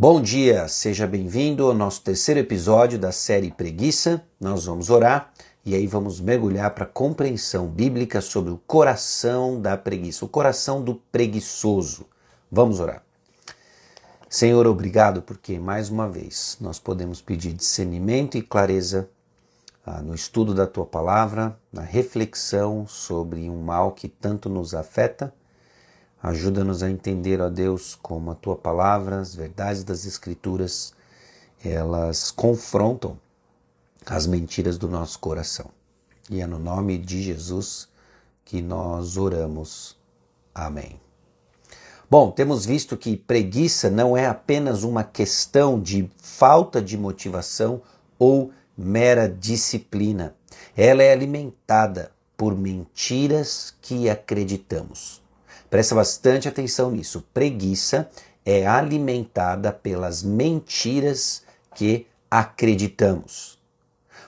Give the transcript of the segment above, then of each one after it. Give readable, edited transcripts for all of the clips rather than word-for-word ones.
Bom dia, seja bem-vindo ao nosso terceiro episódio da série Preguiça. Nós vamos orar e aí vamos mergulhar para a compreensão bíblica sobre o coração da preguiça, o coração do preguiçoso. Vamos orar. Senhor, obrigado porque mais uma vez nós podemos pedir discernimento e clareza no estudo da Tua Palavra, na reflexão sobre um mal que tanto nos afeta. Ajuda-nos a entender, ó Deus, como a Tua Palavra, as verdades das Escrituras, elas confrontam as mentiras do nosso coração. E é no nome de Jesus que nós oramos. Amém. Bom, temos visto que preguiça não é apenas uma questão de falta de motivação ou mera disciplina. Ela é alimentada por mentiras que acreditamos. Presta bastante atenção nisso. Preguiça é alimentada pelas mentiras que acreditamos.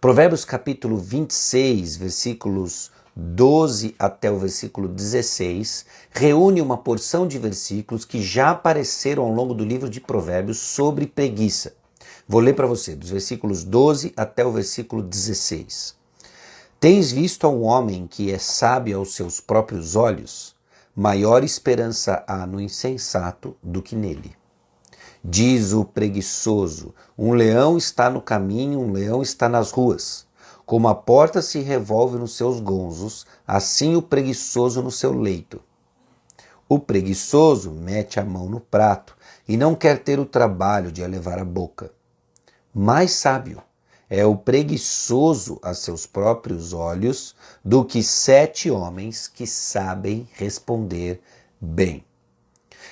Provérbios capítulo 26, versículos 12 até o versículo 16, reúne uma porção de versículos que já apareceram ao longo do livro de Provérbios sobre preguiça. Vou ler para você, dos versículos 12 até o versículo 16. Tens visto a um homem que é sábio aos seus próprios olhos? Maior esperança há no insensato do que nele. Diz o preguiçoso, um leão está no caminho, um leão está nas ruas. Como a porta se revolve nos seus gonzos, assim o preguiçoso no seu leito. O preguiçoso mete a mão no prato e não quer ter o trabalho de a levar à boca. Mais sábio é o preguiçoso a seus próprios olhos do que 7 homens que sabem responder bem.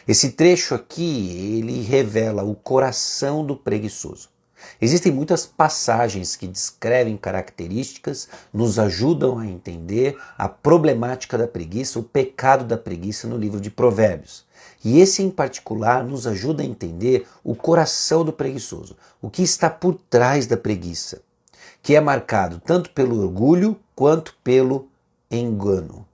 Esse trecho aqui, ele revela o coração do preguiçoso. Existem muitas passagens que descrevem características, nos ajudam a entender a problemática da preguiça, o pecado da preguiça no livro de Provérbios. E esse em particular nos ajuda a entender o coração do preguiçoso, o que está por trás da preguiça, que é marcado tanto pelo orgulho quanto pelo engano.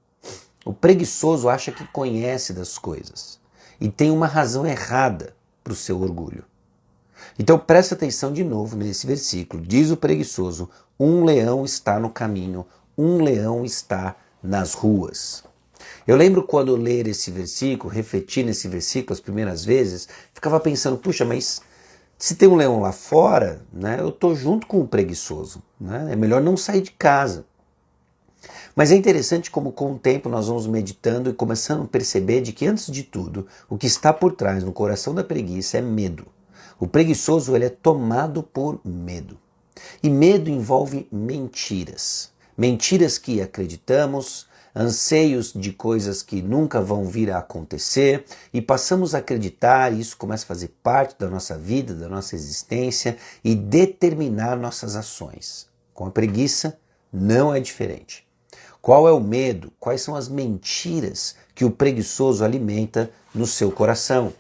O preguiçoso acha que conhece das coisas e tem uma razão errada para o seu orgulho. Então presta atenção de novo nesse versículo. Diz o preguiçoso, um leão está no caminho, um leão está nas ruas. Eu lembro quando ler esse versículo, refletir nesse versículo as primeiras vezes, ficava pensando, puxa, mas se tem um leão lá fora, né, eu estou junto com o preguiçoso, né, é melhor não sair de casa. Mas é interessante como com o tempo nós vamos meditando e começando a perceber de que antes de tudo, o que está por trás no coração da preguiça é medo. O preguiçoso ele é tomado por medo. E medo envolve mentiras. Mentiras que acreditamos, anseios de coisas que nunca vão vir a acontecer e passamos a acreditar, e isso começa a fazer parte da nossa vida, da nossa existência e determinar nossas ações. Com a preguiça não é diferente. Qual é o medo? Quais são as mentiras que o preguiçoso alimenta no seu coração?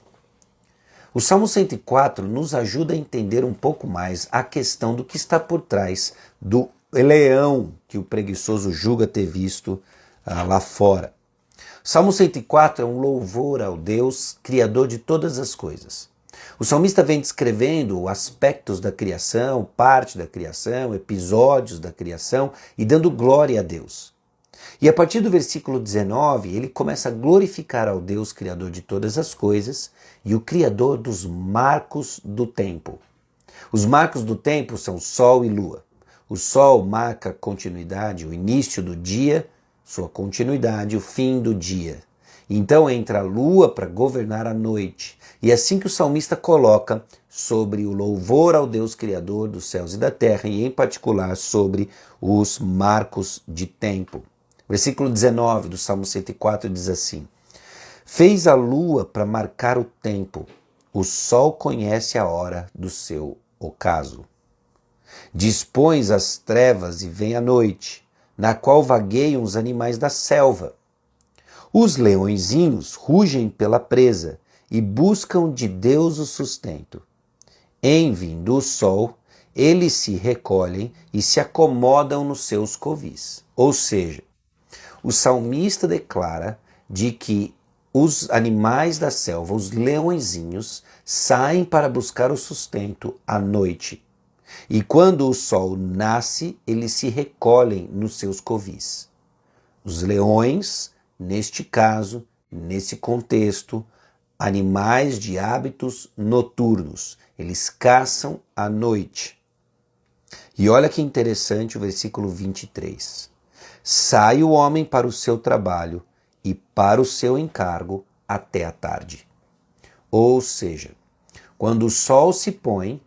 O Salmo 104 nos ajuda a entender um pouco mais a questão do que está por trás do leão que o preguiçoso julga ter visto lá fora. O Salmo 104 é um louvor ao Deus, Criador de todas as coisas. O salmista vem descrevendo aspectos da criação, parte da criação, episódios da criação e dando glória a Deus. E a partir do versículo 19, ele começa a glorificar ao Deus, Criador de todas as coisas e o Criador dos marcos do tempo. Os marcos do tempo são Sol e Lua. O Sol marca a continuidade, o início do dia, sua continuidade, o fim do dia. Então entra a Lua para governar a noite. E é assim que o salmista coloca sobre o louvor ao Deus Criador dos céus e da terra, e em particular sobre os marcos de tempo. Versículo 19 do Salmo 104 diz assim: Fez a lua para marcar o tempo, o sol conhece a hora do seu ocaso. Dispões as trevas e vem a noite, na qual vagueiam os animais da selva. Os leõezinhos rugem pela presa e buscam de Deus o sustento. Em vindo o sol, eles se recolhem e se acomodam nos seus covis. Ou seja, o salmista declara de que os animais da selva, os leõezinhos, saem para buscar o sustento à noite. E quando o sol nasce, eles se recolhem nos seus covis. Os leões, neste caso, nesse contexto, animais de hábitos noturnos, eles caçam à noite. E olha que interessante o versículo 23. Sai o homem para o seu trabalho e para o seu encargo até a tarde. Ou seja, quando o sol se põe,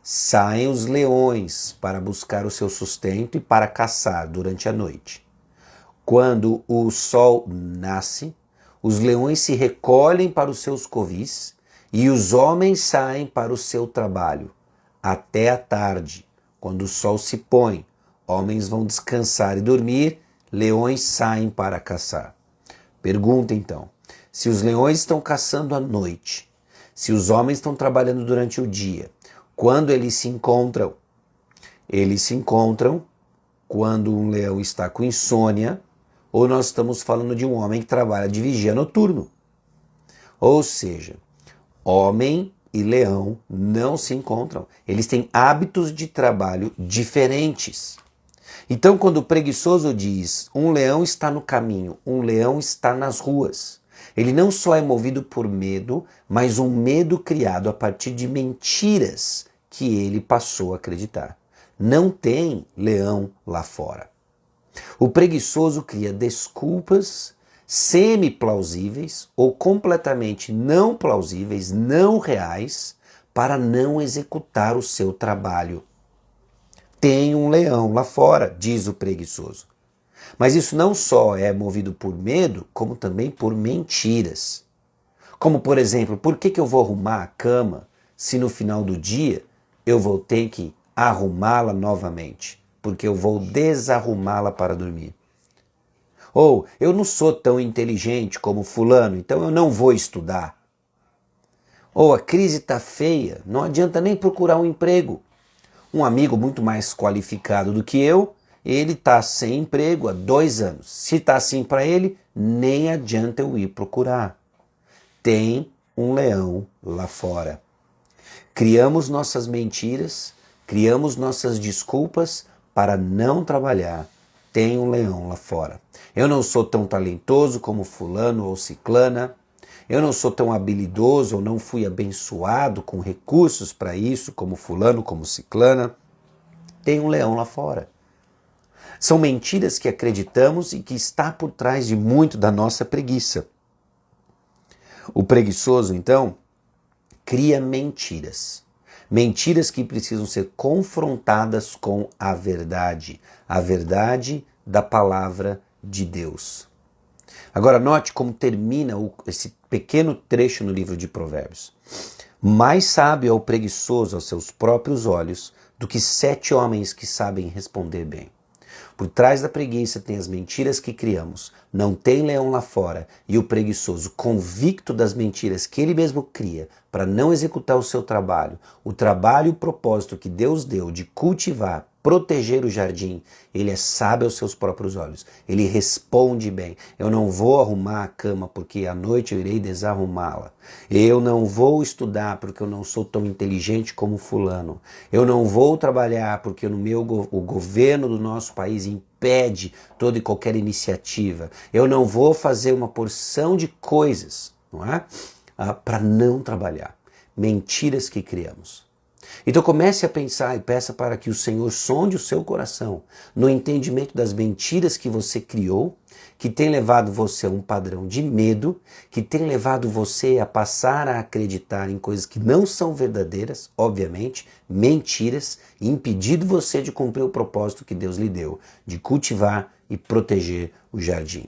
saem os leões para buscar o seu sustento e para caçar durante a noite. Quando o sol nasce, os leões se recolhem para os seus covis e os homens saem para o seu trabalho. Até a tarde, quando o sol se põe, homens vão descansar e dormir, leões saem para caçar. Pergunta então, se os leões estão caçando à noite, se os homens estão trabalhando durante o dia, quando eles se encontram? Eles se encontram quando um leão está com insônia, ou nós estamos falando de um homem que trabalha de vigia noturno. Ou seja, homem e leão não se encontram. Eles têm hábitos de trabalho diferentes. Então, quando o preguiçoso diz, um leão está no caminho, um leão está nas ruas, ele não só é movido por medo, mas um medo criado a partir de mentiras que ele passou a acreditar. Não tem leão lá fora. O preguiçoso cria desculpas semi-plausíveis ou completamente não plausíveis, não reais, para não executar o seu trabalho. Tem um leão lá fora, diz o preguiçoso. Mas isso não só é movido por medo, como também por mentiras. Como, por exemplo, por que eu vou arrumar a cama se no final do dia eu vou ter que arrumá-la novamente? Porque eu vou desarrumá-la para dormir. Ou eu não sou tão inteligente como fulano, então eu não vou estudar. Ou a crise está feia, não adianta nem procurar um emprego. Um amigo muito mais qualificado do que eu, ele está sem emprego há 2 anos. Se está assim para ele, nem adianta eu ir procurar. Tem um leão lá fora. Criamos nossas mentiras, criamos nossas desculpas para não trabalhar. Tem um leão lá fora. Eu não sou tão talentoso como fulano ou ciclana. Eu não sou tão habilidoso ou não fui abençoado com recursos para isso como fulano, como ciclana. Tem um leão lá fora. São mentiras que acreditamos e que está por trás de muito da nossa preguiça. O preguiçoso, então, cria mentiras. Mentiras que precisam ser confrontadas com a verdade da palavra de Deus. Agora note como termina esse pequeno trecho no livro de Provérbios. Mais sábio é o preguiçoso aos seus próprios olhos do que 7 homens que sabem responder bem. Por trás da preguiça tem as mentiras que criamos. Não tem leão lá fora. E o preguiçoso, convicto das mentiras que ele mesmo cria para não executar o seu trabalho, o trabalho e o propósito que Deus deu de cultivar, proteger o jardim, ele é sábio aos seus próprios olhos. Ele responde bem. Eu não vou arrumar a cama porque à noite eu irei desarrumá-la. Eu não vou estudar porque eu não sou tão inteligente como fulano. Eu não vou trabalhar porque o governo do nosso país impede toda e qualquer iniciativa. Eu não vou fazer uma porção de coisas, não é? Para não trabalhar. Mentiras que criamos. Então comece a pensar e peça para que o Senhor sonde o seu coração no entendimento das mentiras que você criou, que tem levado você a um padrão de medo, que tem levado você a passar a acreditar em coisas que não são verdadeiras, obviamente, mentiras, e impedido você de cumprir o propósito que Deus lhe deu, de cultivar e proteger o jardim.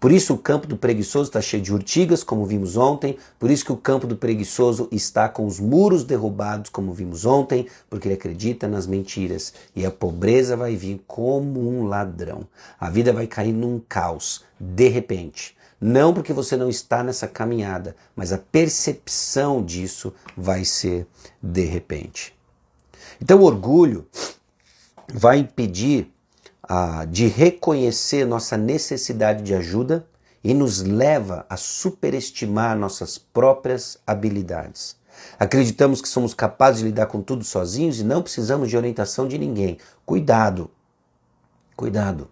Por isso o campo do preguiçoso está cheio de urtigas, como vimos ontem. Por isso que o campo do preguiçoso está com os muros derrubados, como vimos ontem, porque ele acredita nas mentiras. E a pobreza vai vir como um ladrão. A vida vai cair num caos, de repente. Não porque você não está nessa caminhada, mas a percepção disso vai ser de repente. Então o orgulho vai impedir de reconhecer nossa necessidade de ajuda e nos leva a superestimar nossas próprias habilidades. Acreditamos que somos capazes de lidar com tudo sozinhos e não precisamos de orientação de ninguém. Cuidado, cuidado.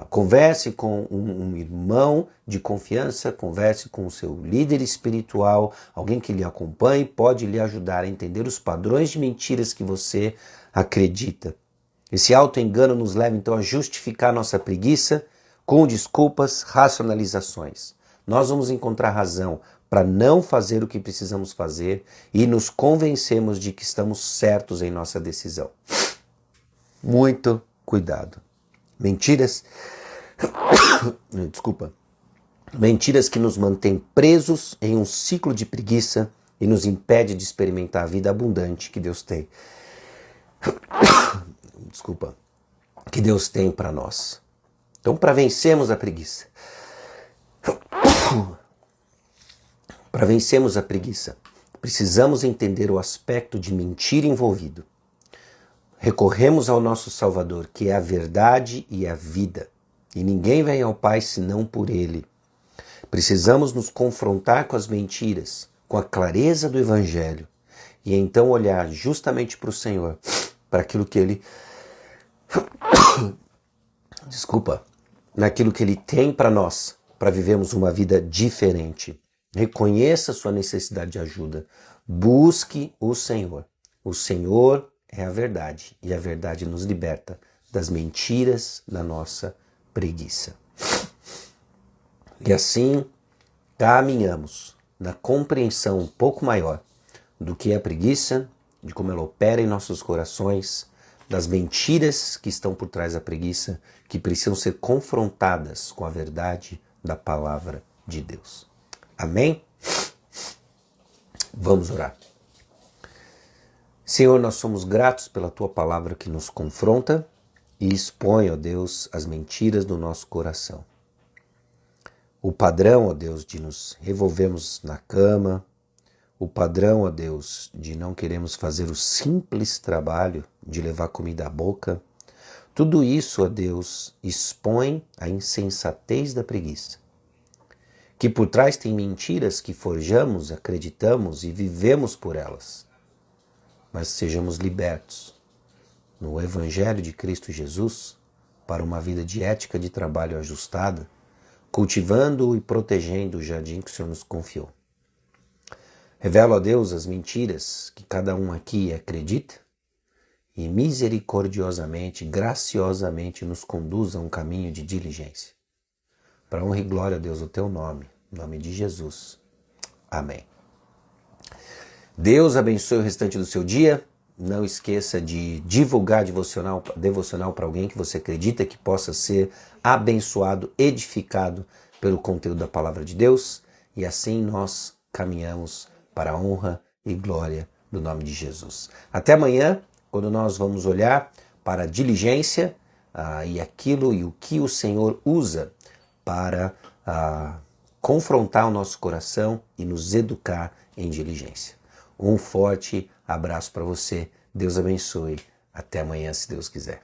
Converse com um irmão de confiança, converse com o seu líder espiritual, alguém que lhe acompanhe, pode lhe ajudar a entender os padrões de mentiras que você acredita. Esse auto-engano nos leva então a justificar nossa preguiça com desculpas, racionalizações. Nós vamos encontrar razão para não fazer o que precisamos fazer e nos convencemos de que estamos certos em nossa decisão. Muito cuidado. Mentiras, mentiras que nos mantêm presos em um ciclo de preguiça e nos impede de experimentar a vida abundante que Deus tem. Que Deus tem para nós. Então, para vencermos a preguiça, precisamos entender o aspecto de mentira envolvido. Recorremos ao nosso Salvador, que é a verdade e a vida, e ninguém vem ao Pai senão por Ele. Precisamos nos confrontar com as mentiras, com a clareza do Evangelho, e então olhar justamente para o Senhor, para aquilo que Ele... naquilo que Ele tem para nós, para vivermos uma vida diferente. Reconheça sua necessidade de ajuda. Busque o Senhor. O Senhor é a verdade, e a verdade nos liberta das mentiras da nossa preguiça. E assim caminhamos na compreensão um pouco maior do que é a preguiça, de como ela opera em nossos corações, das mentiras que estão por trás da preguiça, que precisam ser confrontadas com a verdade da palavra de Deus. Amém? Vamos orar. Senhor, nós somos gratos pela Tua palavra que nos confronta e expõe, ó Deus, as mentiras do nosso coração. O padrão, ó Deus, de nos revolvermos na cama, o padrão, ó Deus, de não queremos fazer o simples trabalho de levar comida à boca, tudo isso, ó Deus, expõe a insensatez da preguiça. Que por trás tem mentiras que forjamos, acreditamos e vivemos por elas. Mas sejamos libertos no Evangelho de Cristo Jesus para uma vida de ética de trabalho ajustada, cultivando e protegendo o jardim que o Senhor nos confiou. Revela a Deus as mentiras que cada um aqui acredita e misericordiosamente, graciosamente nos conduza a um caminho de diligência. Para honra e glória a Deus o Teu nome, em nome de Jesus. Amém. Deus abençoe o restante do seu dia. Não esqueça de divulgar devocional para alguém que você acredita que possa ser abençoado, edificado pelo conteúdo da palavra de Deus. E assim nós caminhamos para a honra e glória do nome de Jesus. Até amanhã, quando nós vamos olhar para a diligência e aquilo e o que o Senhor usa para confrontar o nosso coração e nos educar em diligência. Um forte abraço para você. Deus abençoe. Até amanhã, se Deus quiser.